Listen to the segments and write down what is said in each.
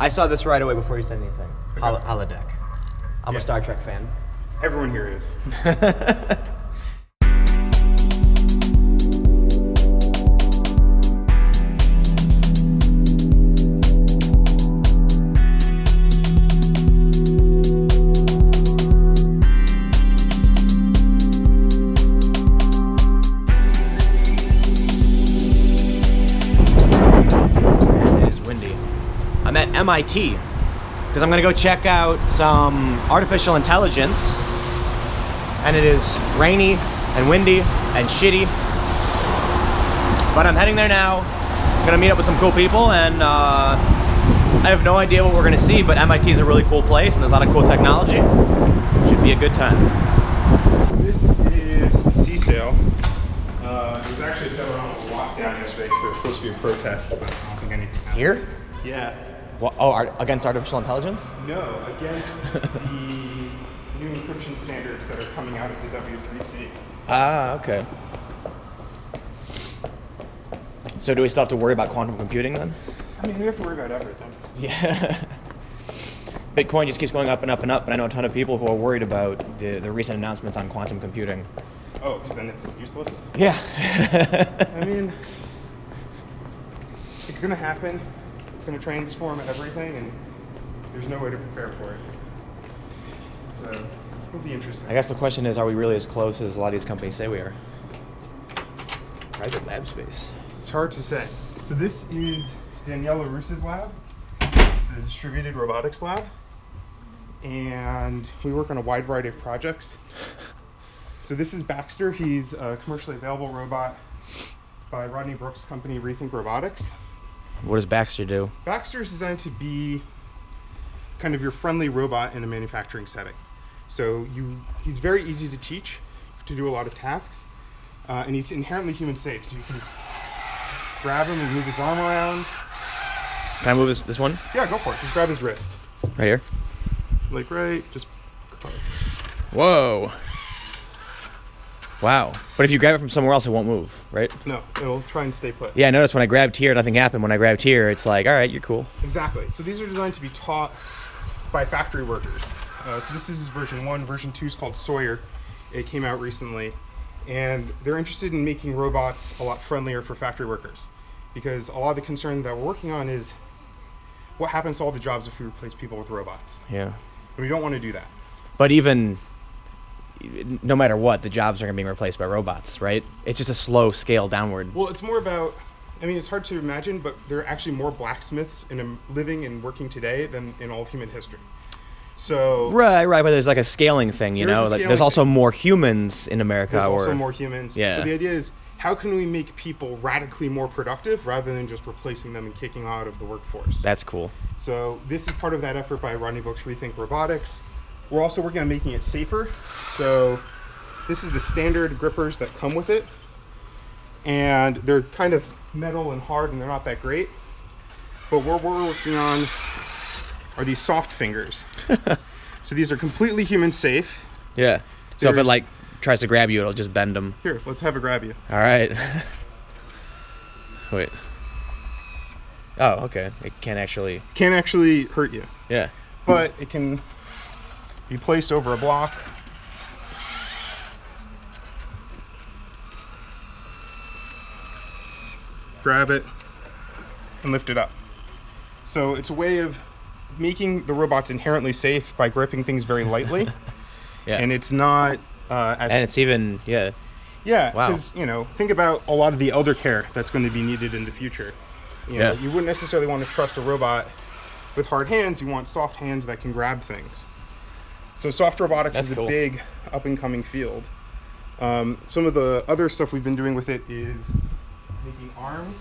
I saw this right away before you said anything. Okay. Holodeck. I'm a Star Trek fan. Everyone here is. I'm at MIT because I'm gonna go check out some artificial intelligence, and it is rainy and windy and shitty, but I'm heading there now. I'm gonna meet up with some cool people, and I have no idea what we're gonna see, but MIT is a really cool place and there's a lot of cool technology. Should be a good time. This is CSAIL. It was actually put on a lockdown yesterday because there was supposed to be a protest, but I don't think anything happened. Here? Yeah. What, oh, against artificial intelligence? No, against the new encryption standards that are coming out of the W3C. Ah, okay. So do we still have to worry about quantum computing then? I mean, we have to worry about everything. Yeah. Bitcoin just keeps going up and up and up, and I know a ton of people who are worried about the recent announcements on quantum computing. Oh, because then it's useless? Yeah. I mean, it's going to happen. It's going to transform everything, and there's no way to prepare for it. So, it'll be interesting. I guess the question is, are we really as close as a lot of these companies say we are? Private lab space. It's hard to say. So this is Daniela Roos's lab, the distributed robotics lab, and we work on a wide variety of projects. So this is Baxter. He's a commercially available robot by Rodney Brooks' company, Rethink Robotics. What does Baxter do? Baxter is designed to be kind of your friendly robot in a manufacturing setting. So he's very easy to teach, to do a lot of tasks, and he's inherently human safe. So you can grab him and move his arm around. Can I move this one? Yeah, go for it. Just grab his wrist. Right here? Like right, just. Whoa. Wow. But if you grab it from somewhere else, it won't move, right? No, it'll try and stay put. Yeah, I noticed when I grabbed here, nothing happened. When I grabbed here, it's like, all right, you're cool. Exactly. So these are designed to be taught by factory workers. So this is version 1. Version 2 is called Sawyer. It came out recently. And they're interested in making robots a lot friendlier for factory workers. Because a lot of the concern that we're working on is what happens to all the jobs if we replace people with robots. Yeah. And we don't want to do that. But even no matter what, the jobs are going to be replaced by robots, right? It's just a slow scale downward. Well, it's more about, I mean, it's hard to imagine, but there are actually more blacksmiths living and working today than in all of human history. So right, but there's like a scaling thing, you know? Like there's also more humans in America. There's also more humans. Yeah. So the idea is, how can we make people radically more productive rather than just replacing them and kicking out of the workforce? That's cool. So this is part of that effort by Rodney Brooks Rethink Robotics. We're also working on making it safer. So this is the standard grippers that come with it. And they're kind of metal and hard and they're not that great. But what we're working on are these soft fingers. So these are completely human safe. Yeah. So if it like tries to grab you, it'll just bend them. Here, let's have it grab you. All right. Wait. Oh, okay. It can't actually hurt you. Yeah. But it can be placed over a block. Grab it and lift it up. So it's a way of making the robots inherently safe by gripping things very lightly. Yeah. And it's not as... And it's even, yeah. Yeah, wow. because, you know, think about a lot of the elder care that's going to be needed in the future. You know, you wouldn't necessarily want to trust a robot with hard hands. You want soft hands that can grab things. So soft robotics is a big up-and-coming field. Some of the other stuff we've been doing with it is making arms.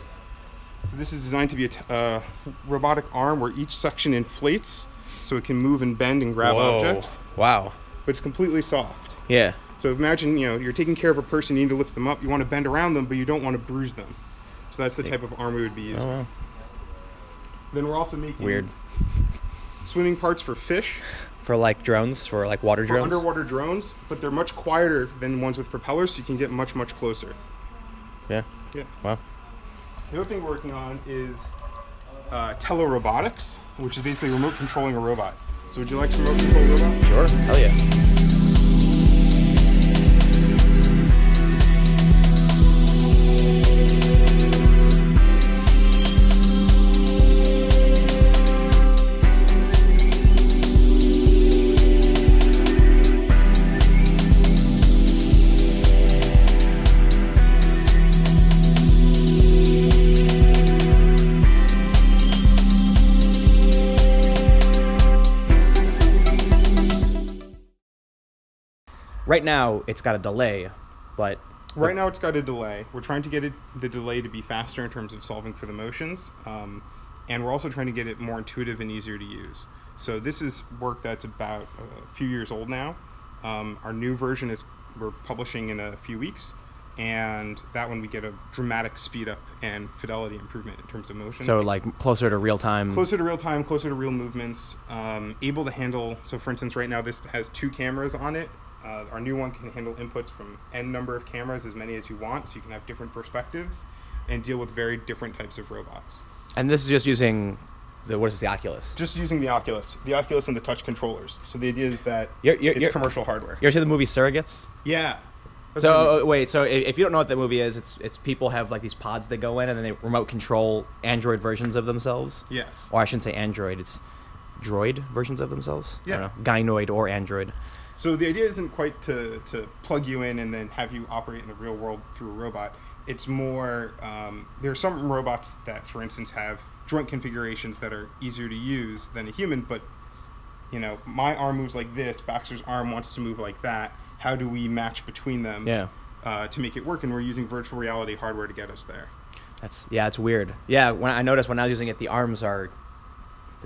So this is designed to be a robotic arm where each section inflates so it can move and bend and grab objects. Wow. But it's completely soft. Yeah. So imagine, you know, you're taking care of a person, you need to lift them up, you want to bend around them, but you don't want to bruise them. So that's the type of arm we would be using. Oh, wow. Then we're also making swimming parts for fish. For like drones, for like water drones? For underwater drones, but they're much quieter than ones with propellers, so you can get much, much closer. Yeah. Yeah. Wow. The other thing we're working on is Robotics, which is basically remote controlling a robot. So would you like to remote control a robot? Sure. Hell yeah. Right now, it's got a delay, but... Right now, it's got a delay. We're trying to get the delay to be faster in terms of solving for the motions, and we're also trying to get it more intuitive and easier to use. So this is work that's about a few years old now. Our new version we're publishing in a few weeks, and that one we get a dramatic speed up and fidelity improvement in terms of motion. So like closer to real time? Closer to real time, closer to real movements, able to handle, so for instance, right now this has 2 cameras on it. Our new one can handle inputs from n number of cameras, as many as you want, so you can have different perspectives and deal with very different types of robots. And this is just using the Oculus? Just using the Oculus and the touch controllers. So the idea is that it's commercial hardware. You ever see the movie Surrogates? Yeah. So wait, so if you don't know what that movie is, it's people have like these pods that go in and then they remote control Android versions of themselves. Yes. Or I shouldn't say Android, it's droid versions of themselves. Yeah. I don't know, gynoid or Android. So the idea isn't quite to plug you in and then have you operate in the real world through a robot. It's more, there are some robots that, for instance, have joint configurations that are easier to use than a human, but, you know, my arm moves like this, Baxter's arm wants to move like that. How do we match between them to make it work? And we're using virtual reality hardware to get us there. It's weird. Yeah, when I noticed when I was using it, the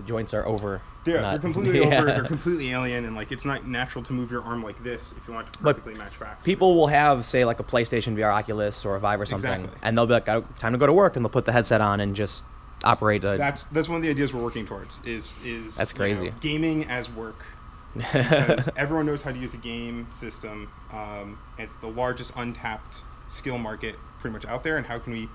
joints are over. Yeah, they're completely over. They're completely alien, and like it's not natural to move your arm like this if you want to perfectly match facts. People will have, say, like a PlayStation VR Oculus or a Vive or something, exactly. And they'll be like, "Time to go to work," and they'll put the headset on and just operate. That's one of the ideas we're working towards. Is that's crazy. Gaming as work. Because everyone knows how to use a game system. It's the largest untapped skill market pretty much out there, and how can we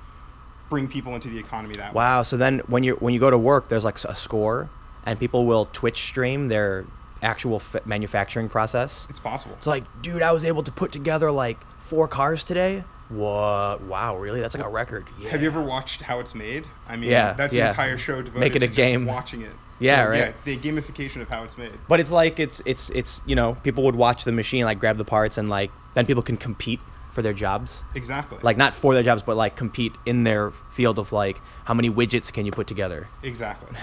bring people into the economy that way? Wow. So then when you go to work, there's like a score, and people will Twitch stream their actual manufacturing process. It's possible. It's like, dude, I was able to put together like 4 cars today. What? Wow, really? That's like a record. Yeah. Have you ever watched how it's made? I mean, that's an entire show devoted Make it a to game. Just watching it. Yeah, so, right. Yeah, the gamification of how it's made. But it's like it's you know, people would watch the machine, like grab the parts, and like then people can compete for their jobs. Exactly. Like not for their jobs, but like compete in their field of like how many widgets can you put together. Exactly.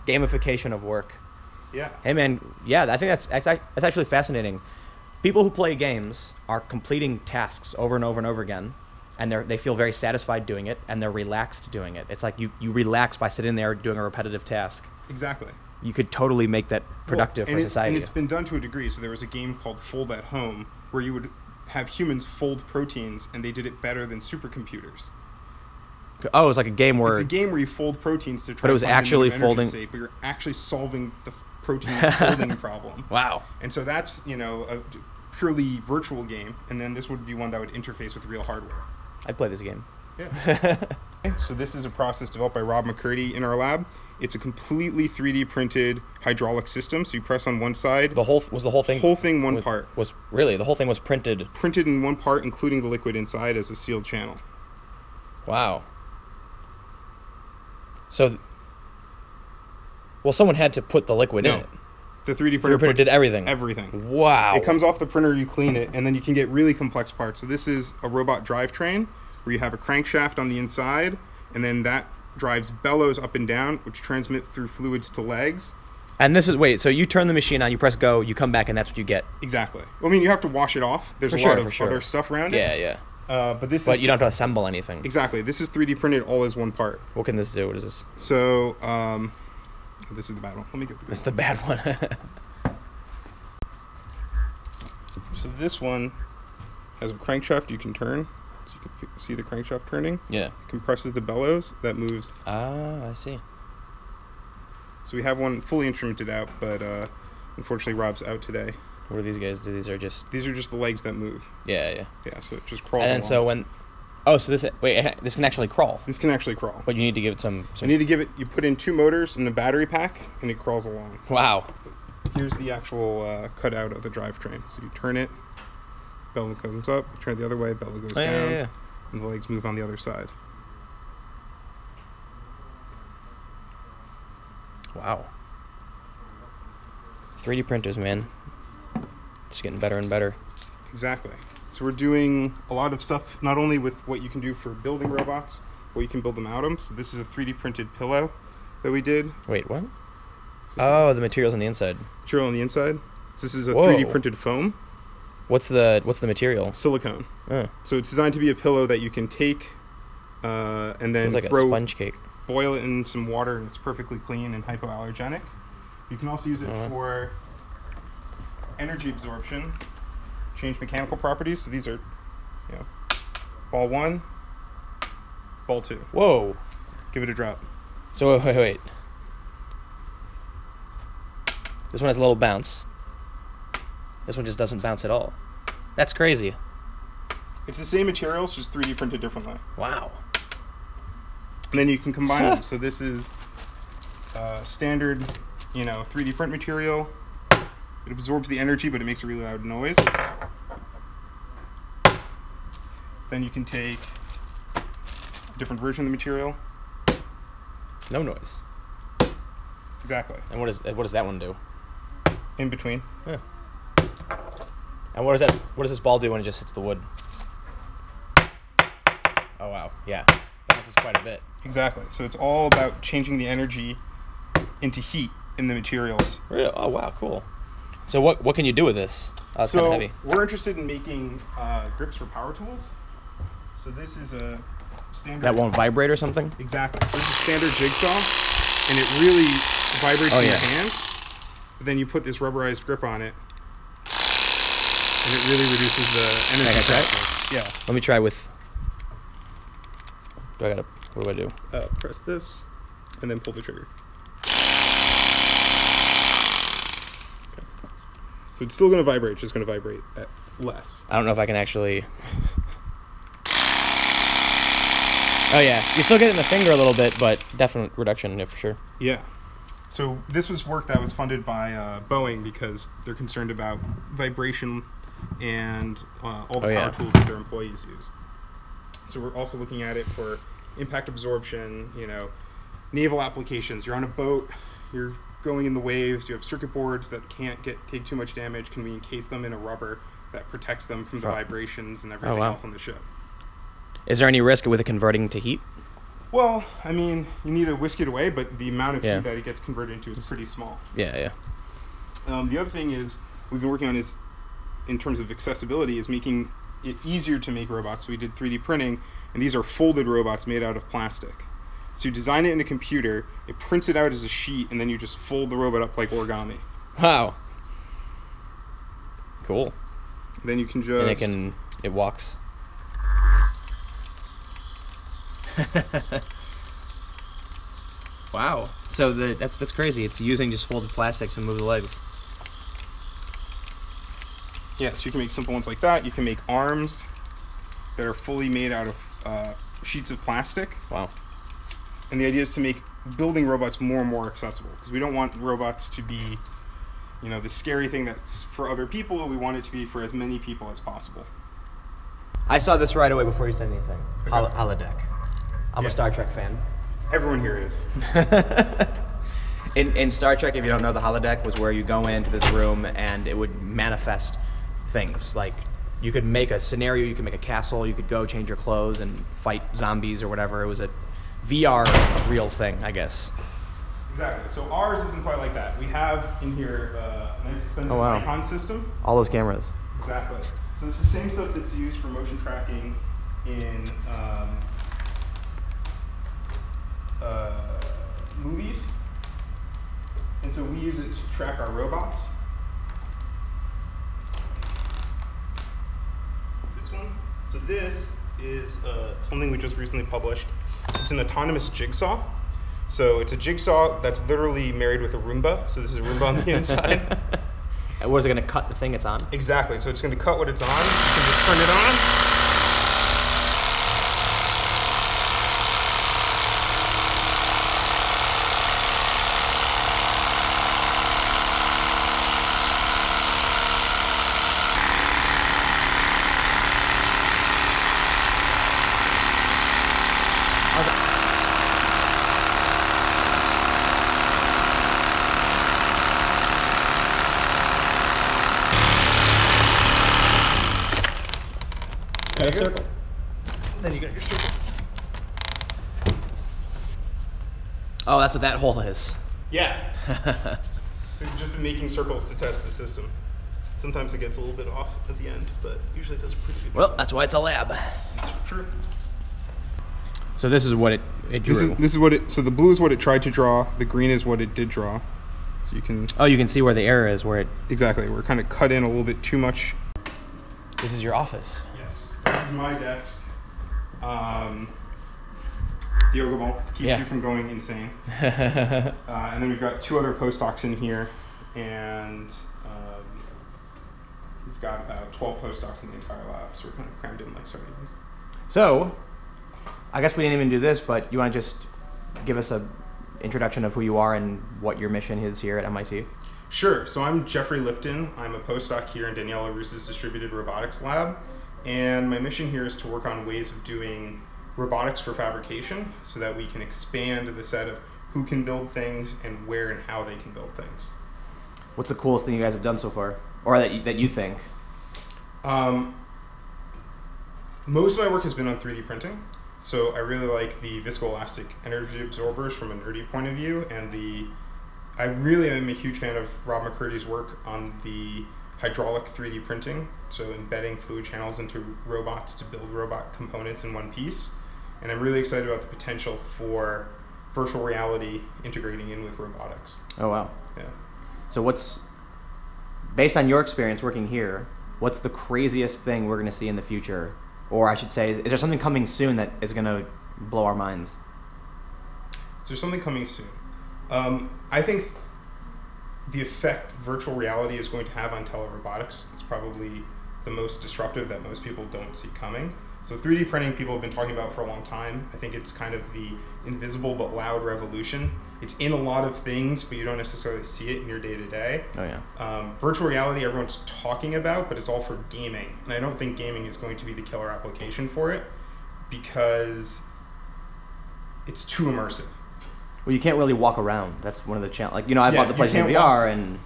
Gamification of work. Yeah. Hey man, yeah, I think that's actually fascinating. People who play games are completing tasks over and over and over again, and they feel very satisfied doing it, and they're relaxed doing it. It's like you relax by sitting there doing a repetitive task. Exactly. You could totally make that productive for society. And it's been done to a degree. So there was a game called Fold at Home where you would have humans fold proteins, and they did it better than supercomputers. Oh, it was like a game where... It's a game where you fold proteins to try but it was to find actually a new energy folding... state, but you're actually solving the protein folding problem. Wow. And so that's, you know, a purely virtual game, and then this would be one that would interface with real hardware. I'd play this game. Yeah. So this is a process developed by Rob McCurdy in our lab. It's a completely 3D printed hydraulic system. So you press on one side. The whole thing one part. Was really the whole thing was printed. Printed in one part, including the liquid inside as a sealed channel. Wow. So, well, someone had to put the liquid in it. The 3D printer did everything. Everything. Wow. It comes off the printer, you clean it, and then you can get really complex parts. So this is a robot drivetrain where you have a crankshaft on the inside, and then that drives bellows up and down, which transmit through fluids to legs. And this is, wait, so you turn the machine on, you press go, you come back, and that's what you get. Exactly. Well, I mean, you have to wash it off. There's a lot of other stuff around it. Yeah, yeah. But you don't have to assemble anything. Exactly. This is 3D printed all as one part. What can this do? What is this? So, this is the bad one. Let me get It's the bad one. So this one has a crankshaft you can turn. So you can see the crankshaft turning. Yeah. Compresses the bellows. That moves. Ah, I see. So we have one fully instrumented out, but unfortunately Rob's out today. What do these guys do? These are just the legs that move. Yeah, yeah. Yeah, so it just crawls And then along. so when Oh, so this can actually crawl. This can actually crawl. But you need to give it some... You need to give it, you put in 2 motors and a battery pack, and it crawls along. Wow. Here's the actual cutout of the drivetrain. So you turn it, bell comes up, you turn it the other way, bell goes down, and the legs move on the other side. Wow. 3D printers, man. It's getting better and better. Exactly. So we're doing a lot of stuff, not only with what you can do for building robots, what you can build them out of. So this is a 3D printed pillow that we did. Wait, what? So the material's on the inside. Material on the inside. So this is a Whoa. 3D printed foam. What's the material? Silicone. Oh. So it's designed to be a pillow that you can take and then It's like a sponge cake. Boil it in some water, and it's perfectly clean and hypoallergenic. You can also use it for energy absorption, change mechanical properties. So these are, you know, ball 1, ball 2. Whoa. Give it a drop. So wait. This one has a little bounce. This one just doesn't bounce at all. That's crazy. It's the same materials, just 3D printed differently. Wow. And then you can combine them. So this is standard, you know, 3D print material. It absorbs the energy, but it makes a really loud noise. Then you can take a different version of the material. No noise. Exactly. And what does that one do? In between. Yeah. And what does this ball do when it just hits the wood? Oh wow, yeah. Bounces quite a bit. Exactly. So it's all about changing the energy into heat in the materials. Really? Oh wow, cool. So what can you do with this? It's kind of heavy. We're interested in making grips for power tools. So this is a standard... That won't vibrate or something? Exactly. So this is a standard jigsaw, and it really vibrates in your hand. But then you put this rubberized grip on it, and it really reduces the energy factor. Yeah. Let me try with... What do I do? Press this, and then pull the trigger. Okay. So it's still going to vibrate, it's just going to vibrate at less. I don't know if I can actually... Oh yeah, you still get it in the finger a little bit, but definite reduction, yeah, for sure. Yeah. So this was work that was funded by Boeing because they're concerned about vibration and all the power tools that their employees use. So we're also looking at it for impact absorption, you know, naval applications. You're on a boat, you're going in the waves, you have circuit boards that can't take too much damage. Can we encase them in a rubber that protects them from the vibrations and everything else on the ship? Is there any risk with it converting to heat? Well, I mean, you need to whisk it away, but the amount of heat that it gets converted into is pretty small. Yeah, yeah. The other thing is we've been working on is, in terms of accessibility, is making it easier to make robots. So we did 3D printing, and these are folded robots made out of plastic. So you design it in a computer, it prints it out as a sheet, and then you just fold the robot up like origami. Wow. Cool. Then you can just... And it walks. Wow. So that's crazy. It's using just folded plastics and move the legs. Yeah, so you can make simple ones like that. You can make arms that are fully made out of sheets of plastic. Wow. And the idea is to make building robots more and more accessible, because we don't want robots to be, you know, the scary thing that's for other people. We want it to be for as many people as possible. I saw this right away before you said anything. Okay. Holodeck. I'm a Star Trek fan. Everyone here is. In Star Trek, if you don't know, the holodeck was where you go into this room and it would manifest things. Like, you could make a scenario, you could make a castle, you could go change your clothes and fight zombies or whatever. It was a VR real thing, I guess. Exactly. So ours isn't quite like that. We have in here a nice expensive icon system. All those cameras. Exactly. So this is the same stuff that's used for motion tracking in movies. And so we use it to track our robots. This one. So this is something we just recently published. It's an autonomous jigsaw. So it's a jigsaw that's literally married with a roomba. So this is a roomba on the inside. And what is it going to cut the thing it's on? Exactly. So it's going to cut what it's on. You can just turn it on. Oh, that's what that hole is. Yeah. We've just been making circles to test the system. Sometimes it gets a little bit off at the end, but usually it does a pretty good job. Well, that's why it's a lab. It's true. So this is what it drew. This is what it. So the blue is what it tried to draw. The green is what it did draw. So you can. Oh, you can see where the error is, where it. Exactly. We're kind of cut in a little bit too much. This is your office. Yes. This is my desk. The yoga ball keeps you from going insane. And then we've got 2 other postdocs in here, and we've got about 12 postdocs in the entire lab, so we're kind of crammed in like sardines. So, I guess we didn't even do this, but you want to just give us a introduction of who you are and what your mission is here at MIT? Sure. So I'm Jeffrey Lipton. I'm a postdoc here in Daniela Roos's distributed robotics lab, and my mission here is to work on ways of doing robotics for fabrication so that we can expand the set of who can build things and where and how they can build things. What's the coolest thing you guys have done so far? Or that you think? Most of my work has been on 3D printing. So I really like the viscoelastic energy absorbers from a nerdy point of view, and I really am a huge fan of Rob McCurdy's work on the hydraulic 3D printing, so embedding fluid channels into robots to build robot components in one piece. And I'm really excited about the potential for virtual reality integrating in with robotics. Oh, wow. Yeah. So based on your experience working here, what's the craziest thing we're going to see in the future? Or I should say, is there something coming soon that is going to blow our minds? Is there something coming soon? I think the effect virtual reality is going to have on telerobotics is probably the most disruptive that most people don't see coming. So 3D printing people have been talking about for a long time. I think it's kind of the invisible but loud revolution. It's in a lot of things, but you don't necessarily see it in your day-to-day. Oh, yeah. Virtual reality everyone's talking about, but it's all for gaming. And I don't think gaming is going to be the killer application for it because it's too immersive. Well, you can't really walk around. That's one of the challenges. Like, I bought the PlayStation VR, and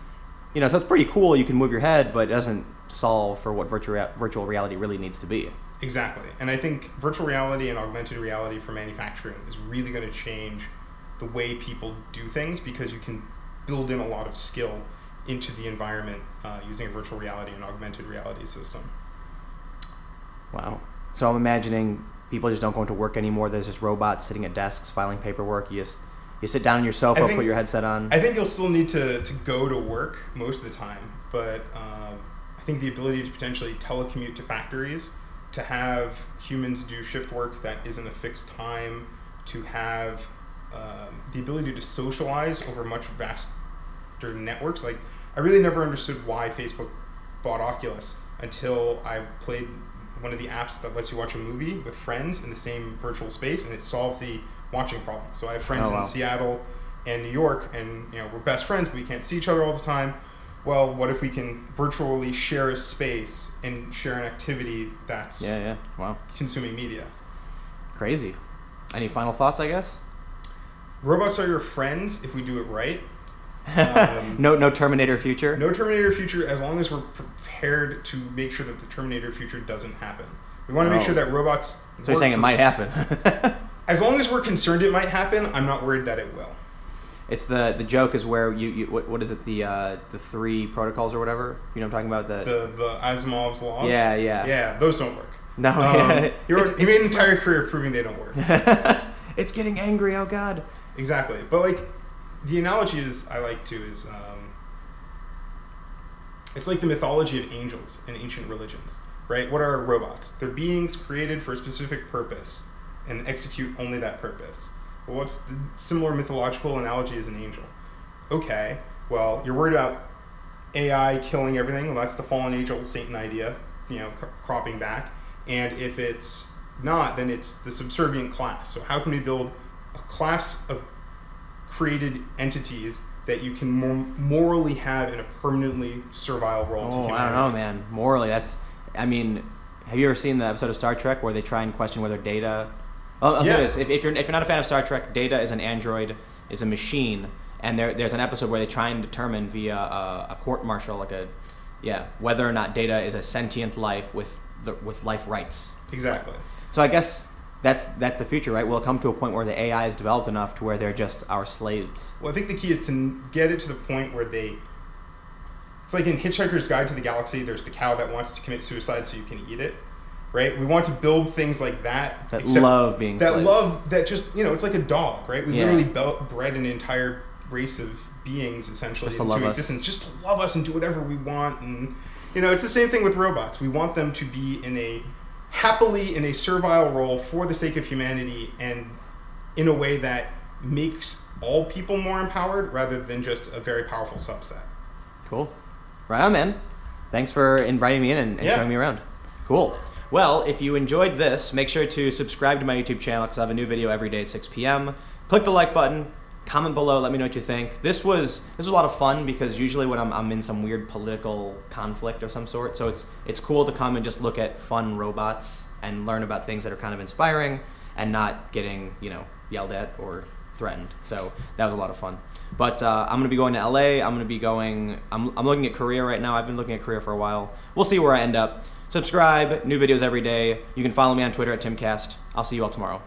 so it's pretty cool. You can move your head, but it doesn't solve for what virtual reality really needs to be. Exactly. And I think virtual reality and augmented reality for manufacturing is really going to change the way people do things because you can build in a lot of skill into the environment using a virtual reality and augmented reality system. Wow. So I'm imagining people just don't go into work anymore. There's just robots sitting at desks filing paperwork. You sit down on your sofa, put your headset on. I think you'll still need to go to work most of the time, but I think the ability to potentially telecommute to factories, to have humans do shift work that isn't a fixed time, to have the ability to socialize over much vaster networks. Like, I really never understood why Facebook bought Oculus until I played one of the apps that lets you watch a movie with friends in the same virtual space, and it solved the watching problem. So I have friends in Seattle and New York, and we're best friends, but we can't see each other all the time. Well, what if we can virtually share a space and share an activity that's wow, consuming media? Crazy. Any final thoughts, I guess? Robots are your friends if we do it right. No Terminator future? No Terminator future as long as we're prepared to make sure that the Terminator future doesn't happen. We want to make sure that robots... So you're saying it might happen? As long as we're concerned it might happen, I'm not worried that it will. It's the joke is where what is it, the 3 protocols or whatever? You know what I'm talking about? The Asimov's laws? Yeah. Yeah, those don't work. No. He made an entire career proving they don't work. It's getting angry, oh God. Exactly. But like, the analogy I like to is, it's like the mythology of angels in ancient religions, right? What are robots? They're beings created for a specific purpose and execute only that purpose. Well, what's the similar mythological analogy as an angel? Okay, well, you're worried about AI killing everything. Well, that's the fallen angel Satan idea, cropping back. And if it's not, then it's the subservient class. So how can we build a class of created entities that you can morally have in a permanently servile role to humanity? I don't know, man. Morally, have you ever seen the episode of Star Trek where they try and question whether Data... I'll say this. If you're not a fan of Star Trek, Data is an android, is a machine, and there's an episode where they try and determine via a court-martial, whether or not Data is a sentient life with life rights. Exactly. So I guess that's the future, right? We'll come to a point where the AI is developed enough to where they're just our slaves. Well, I think the key is to get it to the point where it's like in Hitchhiker's Guide to the Galaxy, there's the cow that wants to commit suicide so you can eat it, right? We want to build things like that. That love being slaves. That love, that just, it's like a dog, right? We literally bred an entire race of beings, essentially, into existence, just to love us and do whatever we want. And, it's the same thing with robots. We want them to be happily in a servile role for the sake of humanity and in a way that makes all people more empowered rather than just a very powerful subset. Cool. Right on, man. Thanks for inviting me in and showing me around. Cool. Well, if you enjoyed this, make sure to subscribe to my YouTube channel because I have a new video every day at 6 p.m. Click the like button. Comment below, let me know what you think. This was a lot of fun because usually when I'm in some weird political conflict of some sort, so it's cool to come and just look at fun robots and learn about things that are kind of inspiring and not getting, yelled at or threatened. So that was a lot of fun. But I'm gonna be going to LA. I'm looking at Korea right now. I've been looking at Korea for a while. We'll see where I end up. Subscribe, new videos every day. You can follow me on Twitter at TimCast. I'll see you all tomorrow.